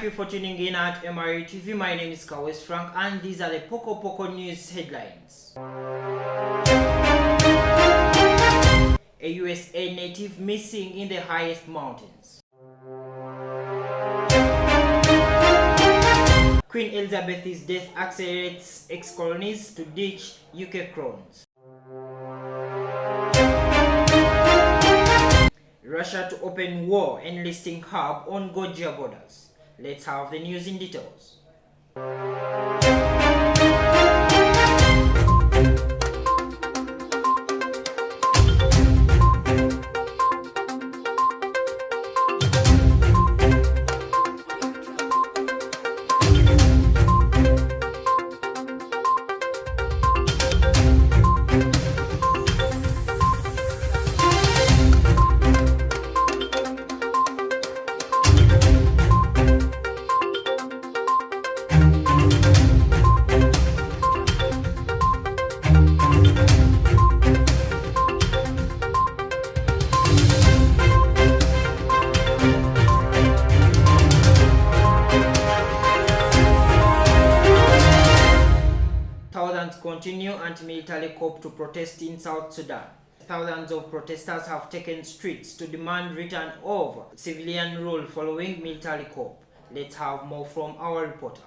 you for tuning in at MRU TV. My name is Kawes Frank and these are the Pokopoko news headlines. A USA native missing in the highest mountains. Queen Elizabeth's death accelerates ex-colonies to ditch UK crowns. Russia to open war enlisting hub on Georgia borders. Let's have the news in details. Thousands continue anti-military coup to protest in South Sudan. Thousands of protesters have taken streets to demand return of civilian rule following military coup. Let's have more from our reporter.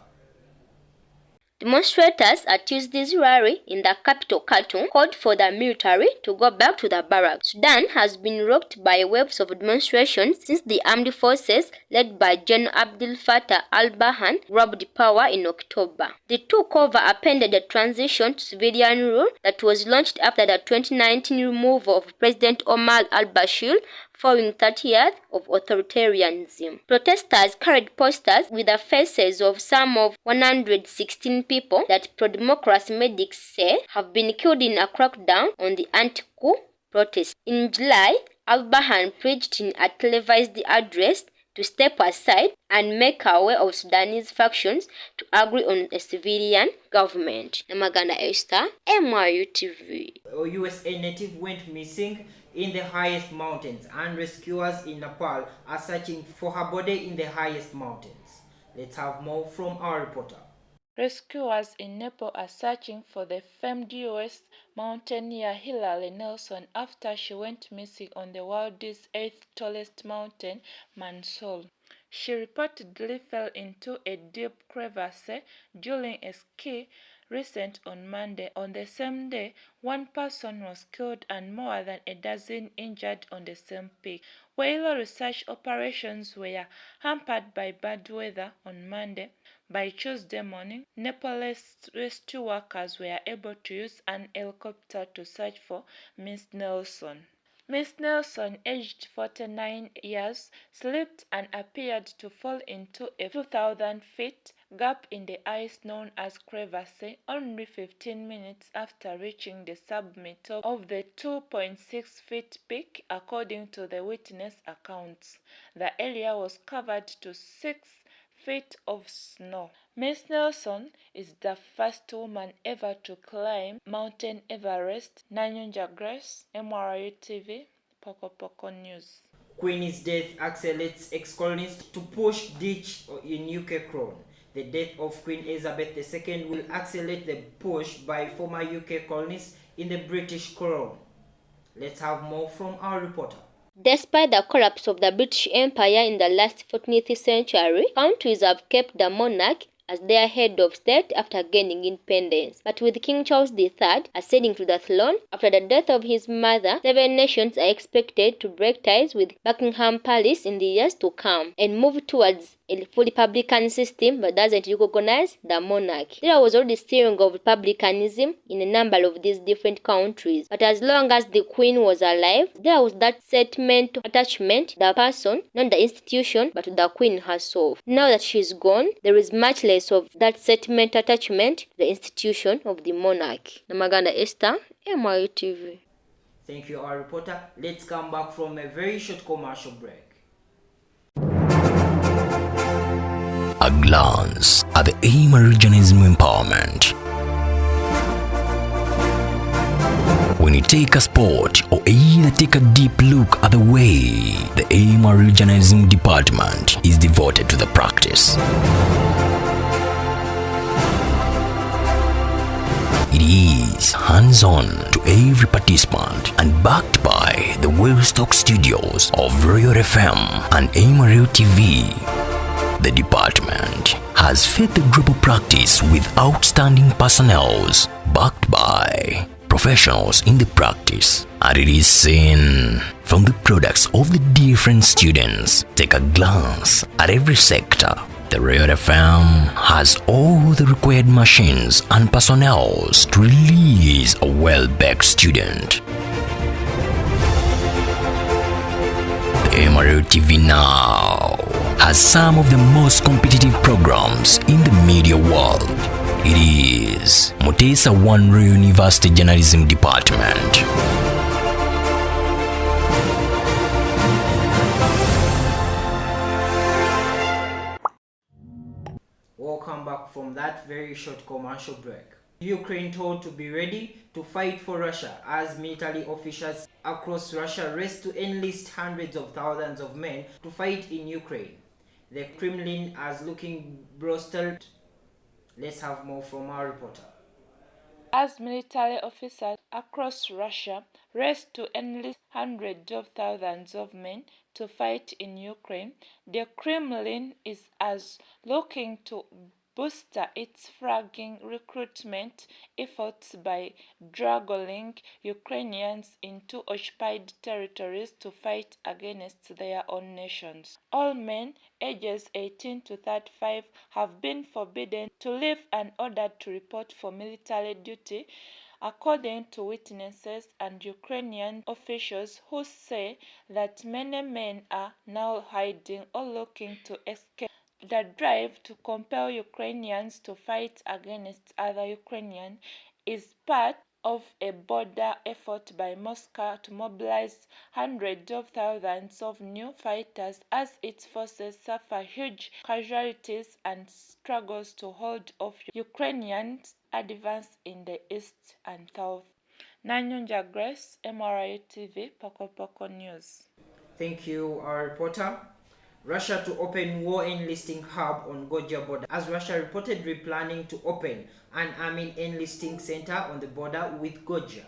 Demonstrators at Tuesday's rally in the capital Khartoum called for the military to go back to the barracks. Sudan has been rocked by waves of demonstrations since the armed forces led by General Abdel Fattah al-Burhan grabbed power in October. They took over appended a transition to civilian rule that was launched after the 2019 removal of President Omar al-Bashir following 30 years of authoritarianism. Protesters carried posters with the faces of some of 116 people that pro-democracy medics say have been killed in a crackdown on the anti-coup protests. In July, al-Burhan preached in a televised address to step aside and make aware of Sudanese factions to agree on a civilian government. Namagana Esther, MRU TV. A USA native went missing in the highest mountains and rescuers in Nepal are searching for her body in the highest mountains. Let's have more from our reporter. Rescuers in Nepal are searching for the famed US mountaineer Hillary Nelson after she went missing on the world's 8th tallest mountain, Mansoul. She reportedly fell into a deep crevasse during a ski recent on Monday. On the same day, one person was killed and more than a dozen injured on the same peak. While research operations were hampered by bad weather on Monday, by Tuesday morning, Nepalese rescue workers were able to use an helicopter to search for Ms. Nelson. Ms. Nelson, aged 49 years, slipped and appeared to fall into a 2,000 feet gap in the ice known as crevasse only 15 minutes after reaching the summit of the 2.6 feet peak, according to the witness accounts. The area was covered to 6 feet of snow. Ms. Nelson is the first woman ever to climb Mount Everest. Nanyonja Grace, MRU TV, Pokopoko News. Queen's death accelerates ex-colonies to push ditch in UK crown. The death of Queen Elizabeth II will accelerate the push by former UK colonies in the British crown. Let's have more from our reporter. Despite the collapse of the British Empire in the last 14th century, countries have kept the monarch as their head of state after gaining independence. But with King Charles III ascending to the throne after the death of his mother, 7 nations are expected to break ties with Buckingham Palace in the years to come and move towards a full republican system but doesn't recognize the monarch. There was already steering of republicanism in a number of these different countries, but as long as the Queen was alive, there was that sentimental attachment to the person, not the institution, but to the Queen herself. Now that she's gone, there is much less of that sentimental attachment to the institution of the monarch. Namaganda Esther, MRU TV. Thank you, our reporter. Let's come back from a very short commercial break. A glance at the Emergency Empowerment. when you take a sport or either take a deep look at the way the AMRU Journalism Department is devoted to the practice. It is hands-on to every participant and backed by the well-stocked studios of Royal FM and AMRU TV. The department has fed the group of practice with outstanding personnels backed by professionals in the practice, and it is seen from the products of the different students. Take a glance at every sector. The Royal FM has all the required machines and personnel to release a well-backed student. The AMRU TV now has some of the most competitive programs in the media world. It is Mutesa One Royal University Journalism Department. Welcome back from that very short commercial break. Ukraine told to be ready to fight for Russia as military officials across Russia race to enlist hundreds of thousands of men to fight in Ukraine. The Kremlin is looking brutal. Let's have more from our reporter. As military officers across Russia race to enlist hundreds of thousands of men to fight in Ukraine, the Kremlin is looking to boost its flagging recruitment efforts by dragging Ukrainians into occupied territories to fight against their own nations. All men ages 18 to 35 have been forbidden to leave and ordered to report for military duty, according to witnesses and Ukrainian officials who say that many men are now hiding or looking to escape. The drive to compel Ukrainians to fight against other Ukrainians is part of a broader effort by Moscow to mobilize hundreds of thousands of new fighters as its forces suffer huge casualties and struggles to hold off Ukrainians' advance in the east and south. Nanyonja Grace, MRI TV, Pokopoko News. Thank you, our reporter. Russia to open war enlisting hub on Georgia border, as Russia reportedly planning to open an army enlisting center on the border with Georgia.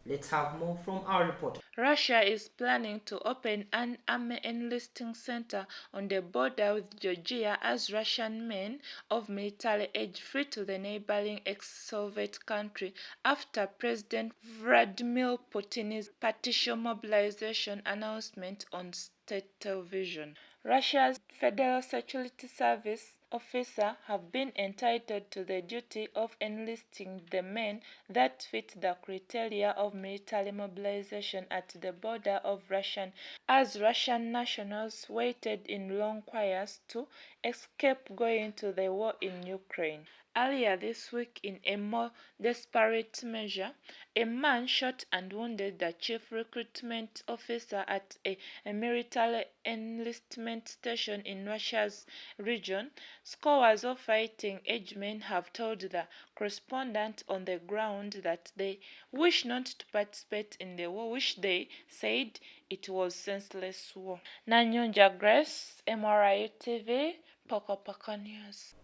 Let's have more from our reporter. Russia is planning to open an army enlisting center on the border with Georgia as Russian men of military age flee to the neighboring ex-Soviet country after President Vladimir Putin's partial mobilization announcement on state television. Russia's Federal Security Service officers have been entitled to the duty of enlisting the men that fit the criteria of military mobilization at the border of Russian as Russian nationals waited in long queues to escape going to the war in Ukraine. Earlier this week, in a more desperate measure, a man shot and wounded the chief recruitment officer at a military enlistment station in Russia's region. Scores of fighting-age men have told the correspondent on the ground that they wish not to participate in the war, which they said it was senseless war. Nanyonja Grace, MRI TV, Pokopoko News.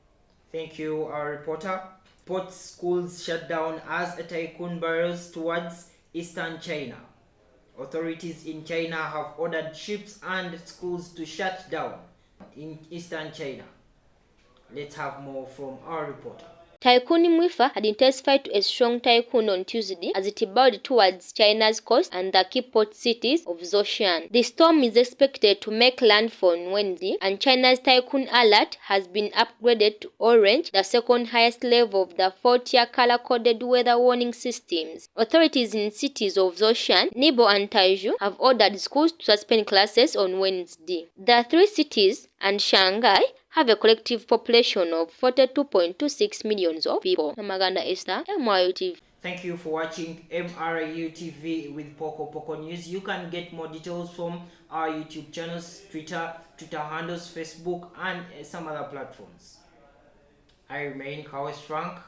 Thank you, our reporter. Port schools shut down as a tycoon barrels towards eastern China. Authorities in China have ordered ships and schools to shut down in eastern China. Let's have more from our reporter. Typhoon Mwifa had intensified to a strong typhoon on Tuesday as it bowed towards China's coast and the key port cities of Zhoushan. The storm is expected to make landfall on Wednesday, and China's typhoon alert has been upgraded to orange, the second highest level of the four-tier color-coded weather warning systems. Authorities in cities of Zhoushan, Nibo and Taizhou have ordered schools to suspend classes on Wednesday. The three cities and Shanghai have a collective population of 42.26 million of people. Namaganda Esther, MRU TV. Thank you for watching MRU TV with Pokopoko News. You can get more details from our YouTube channels, Twitter handles, Facebook, and some other platforms. I remain Kawes Frank.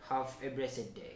Have a blessed day.